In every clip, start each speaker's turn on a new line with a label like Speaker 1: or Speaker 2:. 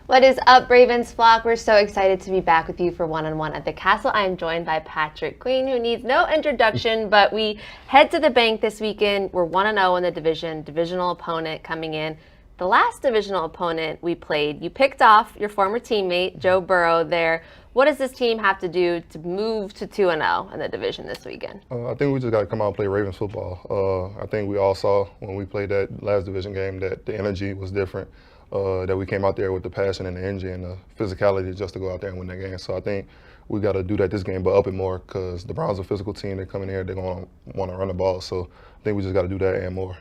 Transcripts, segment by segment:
Speaker 1: What is up, Ravens flock? We're so excited to be back with you for one-on-one at the Castle. I am joined by Patrick Queen, who needs no introduction, but we head to the bank this weekend. We're 1-0 in the divisional opponent coming in. The last divisional opponent we played, you picked off your former teammate, Joe Burrow, there. What does this team have to do to move to 2-0 in the division this weekend?
Speaker 2: I think we just got to come out and play Ravens football. I think we all saw when we played that last division game that the energy was different, that we came out there with the passion and the energy and the physicality just to go out there and win that game. So I think we got to do that this game, but up it more because the Browns are a physical team. They're coming here, they're going to want to run the ball. So I think we just got to do that and more.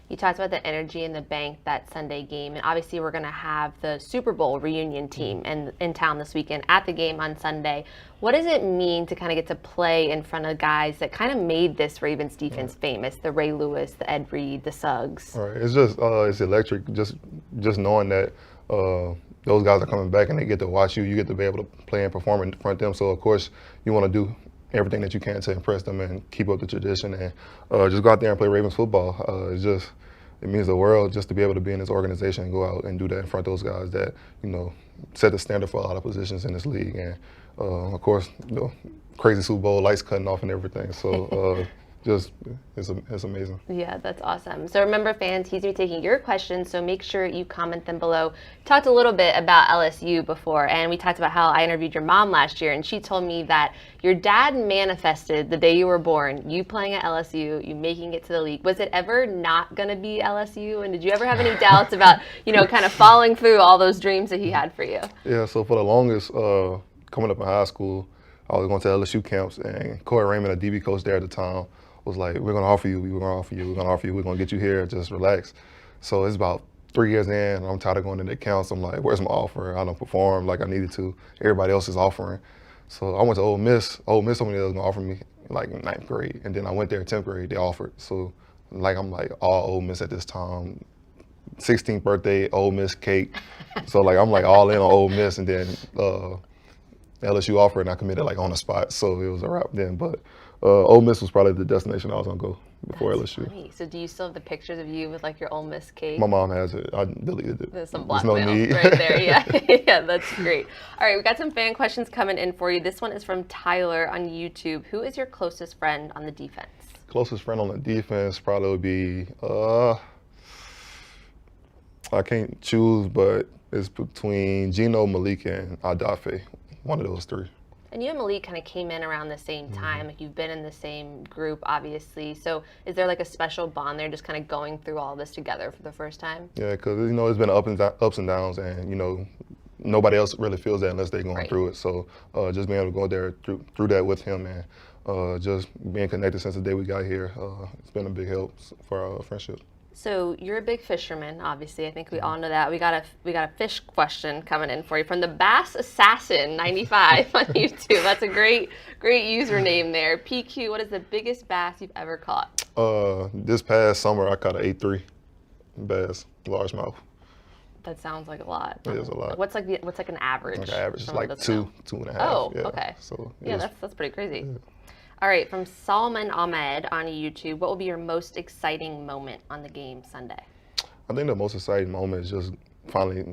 Speaker 1: You talked about the energy in the bank that Sunday game, and obviously we're going to have the Super Bowl reunion team in town this weekend at the game on Sunday. What does it mean to kind of get to play in front of guys that kind of made this Ravens defense famous? The Ray Lewis, the Ed Reed, the Suggs.
Speaker 2: All right, it's just it's electric. Just knowing that those guys are coming back and they get to watch you. You get to be able to play and perform in front of them. So of course you want to do everything that you can to impress them and keep up the tradition and just go out there and play Ravens football. It means the world just to be able to be in this organization and go out and do that in front of those guys that, set the standard for a lot of positions in this league. And of course, crazy Super Bowl, lights cutting off and everything. So it's amazing.
Speaker 1: Yeah, that's awesome. So remember, fans, he's going to be taking your questions, so make sure you comment them below. Talked a little bit about LSU before, and we talked about how I interviewed your mom last year, and she told me that your dad manifested the day you were born, you playing at LSU, you making it to the league. Was it ever not going to be LSU? And did you ever have any doubts about, kind of falling through all those dreams that he had for you?
Speaker 2: Yeah, so for the longest, coming up in high school, I was going to LSU camps, and Corey Raymond, a DB coach there at the time, was like, we're going to offer you, we're going to get you here, just relax. So it's about 3 years in, and I'm tired of going to the camps. I'm like, where's my offer? I don't perform like I needed to. Everybody else is offering. So I went to Ole Miss. Ole Miss told me they was going to offer me like in 9th grade, and then I went there in 10th grade, they offered. So I'm all Ole Miss at this time. 16th birthday, Ole Miss cake. So I'm all in on Ole Miss, and then LSU offered, and I committed on the spot. So it was a wrap then, but Ole Miss was probably the destination I was gonna go before
Speaker 1: That's
Speaker 2: LSU.
Speaker 1: Funny. So do you still have the pictures of you with your Ole Miss cake?
Speaker 2: My mom has it. I deleted it.
Speaker 1: There's some
Speaker 2: There's no
Speaker 1: blackmail
Speaker 2: need.
Speaker 1: right there. Yeah, yeah, that's great. All right, we got some fan questions coming in for you. This one is from Tyler on YouTube. Who is your closest friend on the defense?
Speaker 2: Closest friend on the defense probably would be I can't choose, but it's between Geno, Malik, and Adafe. One of those three.
Speaker 1: And you and Malik kind of came in around the same time. You've been in the same group, obviously. So is there a special bond there, just kind of going through all this together for the first time?
Speaker 2: Yeah, because it's been ups and downs, and nobody else really feels that unless they're going through it. So just being able to go there through that with him and just being connected since the day we got here, it's been a big help for our friendship.
Speaker 1: So you're a big fisherman, obviously. I think we all know that. We got a fish question coming in for you from the Bass Assassin 95 on YouTube. That's a great username there. PQ, what is the biggest bass you've ever caught?
Speaker 2: This past summer I caught an 8.3 bass, largemouth.
Speaker 1: That sounds like a lot.
Speaker 2: It is a lot.
Speaker 1: What's an average?
Speaker 2: An average is 2.5.
Speaker 1: Oh,
Speaker 2: yeah.
Speaker 1: okay.
Speaker 2: So
Speaker 1: that's pretty crazy.
Speaker 2: Yeah.
Speaker 1: All right, from Solomon Ahmed on YouTube, what will be your most exciting moment on the game Sunday?
Speaker 2: I think the most exciting moment is just finally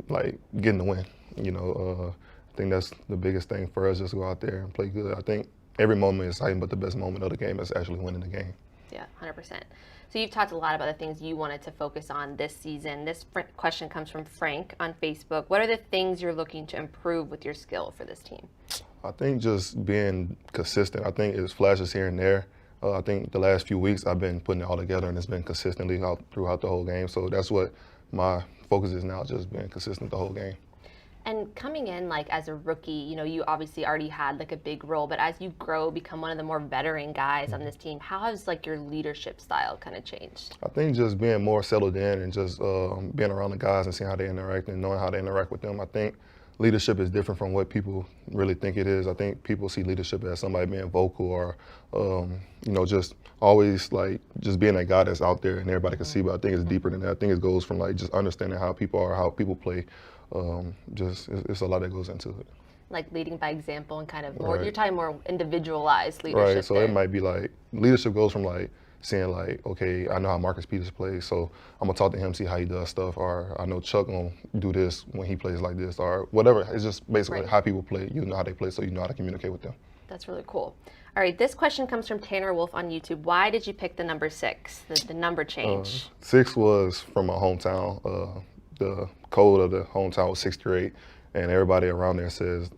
Speaker 2: getting the win. I think that's the biggest thing for us, just go out there and play good. I think every moment is exciting, but the best moment of the game is actually winning the game.
Speaker 1: Yeah, 100%. So you've talked a lot about the things you wanted to focus on this season. This question comes from Frank on Facebook. What are the things you're looking to improve with your skill for this team?
Speaker 2: I think just being consistent. I think it's flashes here and there. I think the last few weeks I've been putting it all together, and it's been consistently throughout the whole game. So that's what my focus is now, just being consistent the whole game.
Speaker 1: And coming in as a rookie, you obviously already had a big role, but as you grow, become one of the more veteran guys on this team, how has your leadership style kind of changed?
Speaker 2: I think just being more settled in and just being around the guys and seeing how they interact and knowing how they interact with them. I think leadership is different from what people really think it is. I think people see leadership as somebody being vocal or, just always just being that guy that's out there and everybody can see, but I think it's deeper than that. I think it goes from just understanding how people are, how people play. It's a lot that goes into it.
Speaker 1: Leading by example and kind of more, you're talking more individualized leadership.
Speaker 2: Right, so
Speaker 1: there.
Speaker 2: it might be leadership goes from seeing like, okay, I know how Marcus Peters plays, so I'm gonna talk to him, see how he does stuff, or I know Chuck gonna do this when he plays like this, or whatever. It's just basically
Speaker 1: Right.
Speaker 2: how people play. You know how they play, so you know how to communicate with them.
Speaker 1: That's really cool. All right, this question comes from Tanner Wolf on YouTube. Why did you pick the number 6, the number change?
Speaker 2: 6 was from my hometown. The code of the hometown was 6th grade, and everybody around there says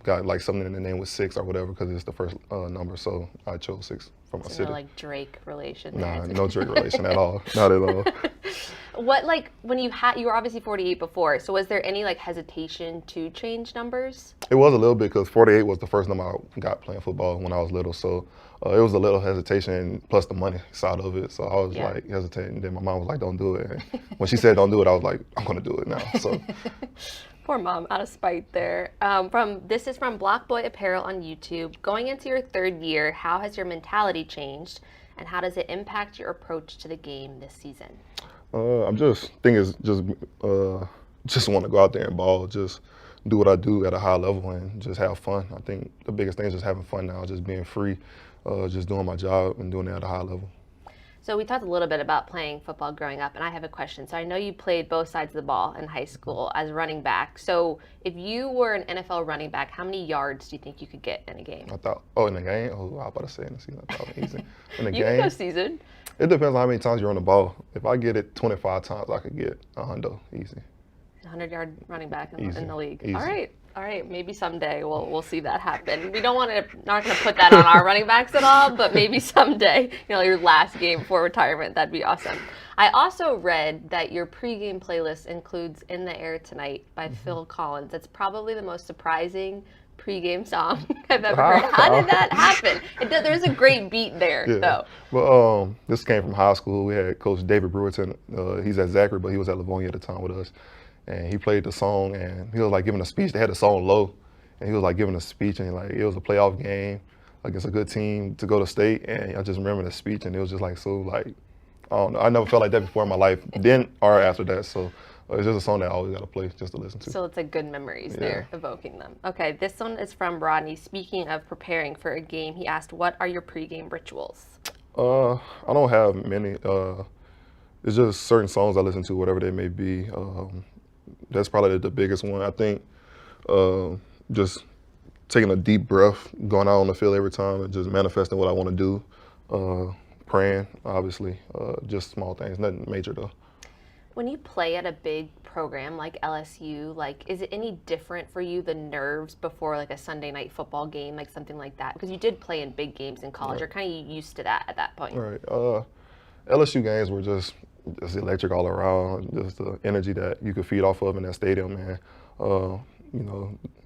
Speaker 2: got like something in the name with 6 or whatever because it's the first number. So I chose 6 from my
Speaker 1: So
Speaker 2: city.
Speaker 1: no like Drake relation
Speaker 2: Nah,
Speaker 1: there.
Speaker 2: no Drake relation at all. Not at all.
Speaker 1: What, like, when you were obviously 48 before, so was there any like hesitation to change numbers?
Speaker 2: It was a little bit because 48 was the first number I got playing football when I was little. So it was a little hesitation plus the money side of it. So I was
Speaker 1: Yeah.
Speaker 2: like hesitating. Then my mom was like, don't do it. And when she said don't do it, I was like, I'm going to do it now. So
Speaker 1: Poor mom, out of spite there. This is from Block Boy Apparel on YouTube. Going into your 3rd year, how has your mentality changed, and how does it impact your approach to the game this season?
Speaker 2: I'm just just want to go out there and ball, just do what I do at a high level and just have fun. I think the biggest thing is just having fun now, just being free, just doing my job and doing it at a high level.
Speaker 1: So we talked a little bit about playing football growing up, and I have a question. So I know you played both sides of the ball in high school as running back. So if you were an NFL running back, how many yards do you think you could get in a game?
Speaker 2: I thought, in the game? Oh, I was about to say in the season. I thought it was easy. In the
Speaker 1: You
Speaker 2: game,
Speaker 1: can go season.
Speaker 2: it depends on how many times you're on the ball. If I get it 25 times, I could get 100 easy.
Speaker 1: 100-yard running back in
Speaker 2: Easy.
Speaker 1: the league.
Speaker 2: Easy.
Speaker 1: All right. Maybe someday we'll see that happen. We don't not going to put that on our running backs at all, but maybe someday, your last game before retirement, that'd be awesome. I also read that your pregame playlist includes "In the Air Tonight" by Phil Collins. It's probably the most surprising pregame song I've ever heard. How did that happen? There's a great beat there, though.
Speaker 2: Well, this came from high school. We had Coach David Brewerton. He's at Zachary, but he was at Livonia at the time with us. And he played the song, and he was like giving a speech. They had the song low, and he was like giving a speech, and like it was a playoff game against a good team to go to state. And I just remember the speech, and it was just like so like, I don't know. I never felt like that before in my life, then or after that. So it's just a song that I always got to play just to listen to.
Speaker 1: So it's like good memories there, evoking them. Okay, this one is from Rodney. Speaking of preparing for a game, he asked, what are your pregame rituals?
Speaker 2: I don't have many. It's just certain songs I listen to, whatever they may be. That's probably the biggest one. I think just taking a deep breath, going out on the field every time, and just manifesting what I want to do. Praying, obviously. Just small things, nothing major though.
Speaker 1: When you play at a big program like LSU, is it any different for you, the nerves before like a Sunday night football game, like something like that? Because you did play in big games in college. You're kind of used to that at that point.
Speaker 2: Right. LSU games were just electric all around. Just the energy that you could feed off of in that stadium, man.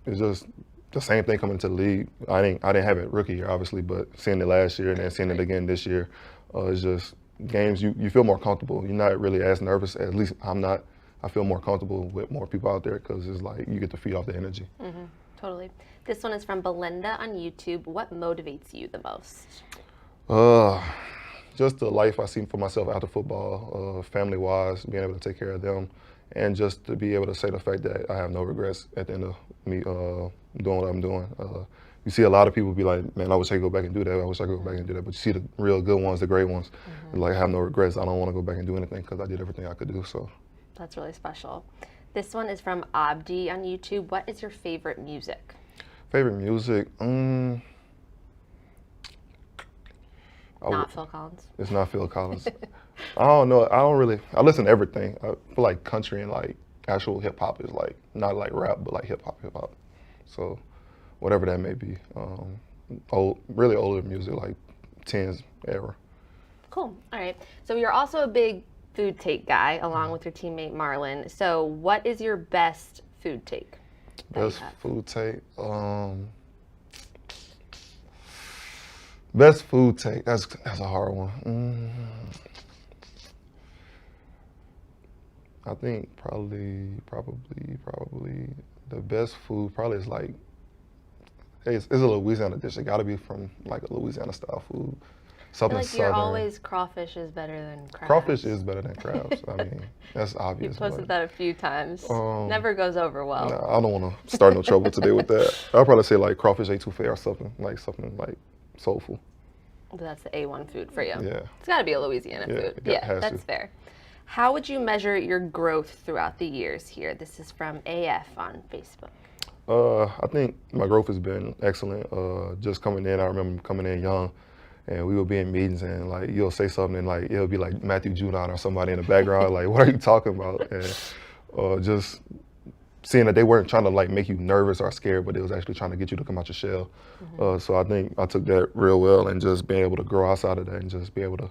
Speaker 2: It's just the same thing coming to the league. I didn't have it rookie year, obviously, but seeing it last year and then seeing it again this year, it's just games you feel more comfortable. You're not really as nervous. At least I'm not. I feel more comfortable with more people out there because it's like you get to feed off the energy.
Speaker 1: Mm-hmm. Totally. This one is from Belinda on YouTube. What motivates you the most?
Speaker 2: Just the life I see for myself after football, family-wise, being able to take care of them, and just to be able to say the fact that I have no regrets at the end of me doing what I'm doing. You see a lot of people be like, man, I wish I could go back and do that. I wish I could go back and do that. But you see the real good ones, the great ones, like I have no regrets. I don't want to go back and do anything because I did everything I could do. So
Speaker 1: that's really special. This one is from Abdi on YouTube. What is your favorite music?
Speaker 2: Favorite music?
Speaker 1: Not Phil Collins.
Speaker 2: It's not Phil Collins. I don't know. I listen to everything. I feel like country and like actual hip hop is like not like rap, but like hip hop. So whatever that may be. Really older music, like 10s era.
Speaker 1: Cool. All right. So you're also a big food take guy, along with your teammate Marlon. So what is your best food take?
Speaker 2: Best food take? Best food take? That's a hard one. I think probably the best food probably is like, it's a Louisiana dish. It got to be from like a Louisiana style food. Something
Speaker 1: I feel like
Speaker 2: southern.
Speaker 1: you're always crawfish is better than crabs.
Speaker 2: Crawfish is better than crabs. I mean, that's obvious.
Speaker 1: You posted that a few times. Never goes over well.
Speaker 2: Nah, I don't want to start no trouble today with that. I'll probably say like crawfish etouffee or something like soulful.
Speaker 1: But that's the A1 food for you.
Speaker 2: Yeah.
Speaker 1: It's got to be a Louisiana food.
Speaker 2: it
Speaker 1: Yeah,
Speaker 2: has
Speaker 1: that's
Speaker 2: to.
Speaker 1: fair. How would you measure your growth throughout the years here? This is from AF on Facebook.
Speaker 2: I think my growth has been excellent. Just coming in, I remember coming in young, and we would be in meetings, and like you'll say something, and like it'll be like Matthew Judon or somebody in the background, like what are you talking about? And just seeing that they weren't trying to like make you nervous or scared, but it was actually trying to get you to come out your shell. So I think I took that real well, and just being able to grow outside of that, and just be able to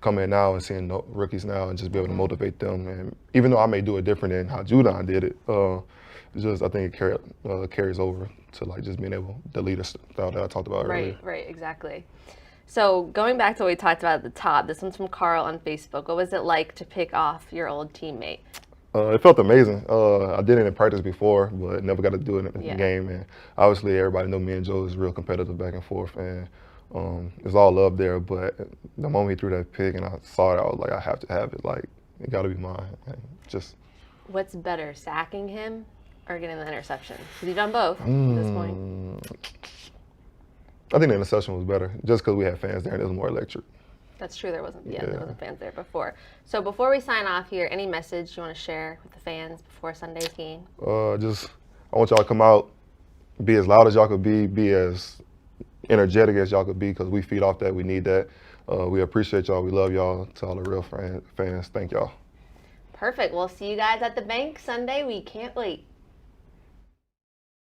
Speaker 2: come in now and seeing rookies now, and just be able to motivate them. And even though I may do it different than how Judon did it, just I think it carries over to like just being able the leader style that I talked about earlier.
Speaker 1: Right, exactly. So going back to what we talked about at the top, this one's from Carl on Facebook. What was it like to pick off your old teammate?
Speaker 2: It felt amazing. I did it in practice before, but never got to do it in the game. And obviously, everybody know me and Joe is real competitive back and forth, and it's all love there. But the moment he threw that pick and I saw it, I was like, I have to have it. Like, it got to be mine. And just.
Speaker 1: What's better, sacking him or getting the interception? Because you've done both at this point.
Speaker 2: I think the interception was better, just because we had fans there and it was more electric.
Speaker 1: That's true. There wasn't fans there before. So before we sign off here, any message you want to share with the fans before Sunday's game?
Speaker 2: I want y'all to come out, be as loud as y'all could be as energetic as y'all could be, because we feed off that. We need that. We appreciate y'all. We love y'all. To all the real fans, thank y'all.
Speaker 1: Perfect. We'll see you guys at the bank Sunday. We can't wait.